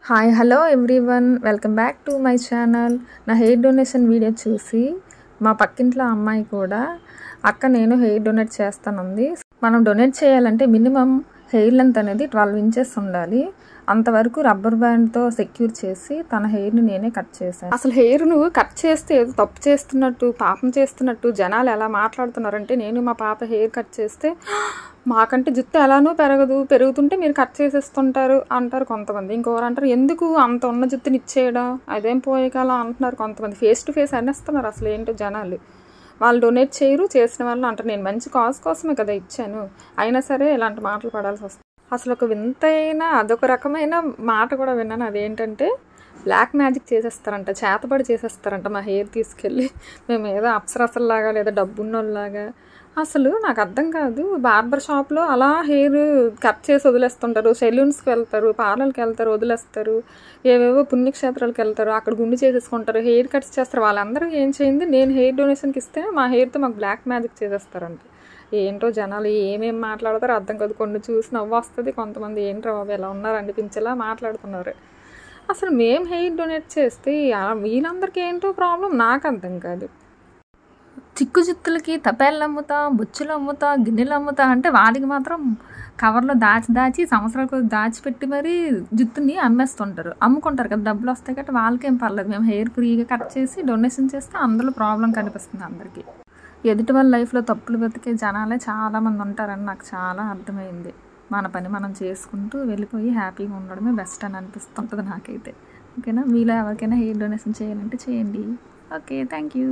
Hi hello everyone, welcome back to my channel. నా hair donation video చూసి మా పక్కింట్లో అమ్మాయి కూడా అక్క నేను హెయిర్ డొనేట్ చేస్తానుంది. మనం డొనేట్ చేయాలంటే మినిమం హెయిర్ లెంత్ అనేది 12 ఇంచెస్ ఉండాలి. అంతవరకు రబ్బర్ బ్యాండ్తో సెక్యూర్ చేసి తన హెయిర్ని నేనే కట్ చేశాను. అసలు హెయిర్ను కట్ చేస్తే ఏదో తప్పు చేస్తున్నట్టు, పాపం చేస్తున్నట్టు జనాలు ఎలా మాట్లాడుతున్నారంటే, నేను మా పాప హెయిర్ కట్ చేస్తే మాకంటే జుట్టు ఎలానో పెరుగుతుంటే మీరు కట్ చేసేస్తుంటారు అంటారు కొంతమంది. ఇంకొకరు అంటారు ఎందుకు అంత ఉన్న జుట్టుని ఇచ్చేయడం, అదేం పోయేకాలం అంటున్నారు కొంతమంది. ఫేస్ టు ఫేస్ అనేస్తున్నారు. అసలు ఏంటో జనాలు, వాళ్ళు డొనేట్ చేయరు, చేసిన వాళ్ళు అంటారు నేను మంచి కాజ్ కోసమే కదా ఇచ్చాను, అయినా సరే ఇలాంటి మాటలు పడాల్సి వస్తుంది. అసలు ఒక వింతైన అదొక రకమైన మాట కూడా విన్నాను. అదేంటంటే బ్లాక్ మ్యాజిక్ చేసేస్తారంట, చేతబడి చేసేస్తారంట మా హెయిర్ తీసుకెళ్ళి. మేము ఏదో అప్సరసల్లాగా లేదా డబ్బున్నోళ్ళలాగా. అసలు నాకు అర్థం కాదు. బార్బర్ షాప్లో అలా హెయిర్ కట్ చేసి వదిలేస్తుంటారు, సెలూన్స్కి వెళ్తారు, పార్లర్కి వెళ్తారు, వదిలేస్తారు, ఏవేవో పుణ్యక్షేత్రాలకు వెళ్తారు, అక్కడ గుండు చేసేసుకుంటారు, హెయిర్ కట్స్ చేస్తారు. వాళ్ళందరూ ఏం చేయింది, నేను హెయిర్ డొనేషన్కి ఇస్తే మా హెయిర్తో మాకు బ్లాక్ మ్యాజిక్ చేసేస్తారంట. ఏంటో జనాలు ఏమేమి మాట్లాడతారో అర్థం కాదు. కొన్ని చూసి నవ్వు వస్తుంది, కొంతమంది ఏంట్రా బాబు ఎలా ఉన్నారు అనిపించేలా మాట్లాడుతున్నారు. అసలు మేము హెయిర్ డొనేట్ చేస్తే వీళ్ళందరికీ ఏంటో ప్రాబ్లం నాకు అర్థం కాదు. చిక్కు జుత్తులకి తపేళ్ళు అమ్ముతా, బొచ్చులు అమ్ముతా, గిన్నెలు అమ్ముతా అంటే వాళ్ళకి మాత్రం కవర్లో దాచి సంవత్సరాల కొద్ది దాచిపెట్టి మరీ జుట్టుని అమ్మేస్తుంటారు, అమ్ముకుంటారు కదా, డబ్బులు వస్తాయి కాబట్టి వాళ్ళకేం పర్లేదు. మేము హెయిర్ ఫ్రీగా కట్ చేసి డొనేషన్ చేస్తే అందులో ప్రాబ్లం కనిపిస్తుంది అందరికీ. ఎదుటి వాళ్ళ లైఫ్లో తప్పులు వెతికే జనాలే చాలామంది ఉంటారని నాకు చాలా అర్థమైంది. మన పని మనం చేసుకుంటూ వెళ్ళిపోయి హ్యాపీగా ఉండడమే బెస్ట్ అని అనిపిస్తుంటుంది నాకైతే. ఓకేనా, మీలో ఎవరికైనా హెయిర్ డొనేషన్ చేయాలంటే చేయండి. Okay, thank you.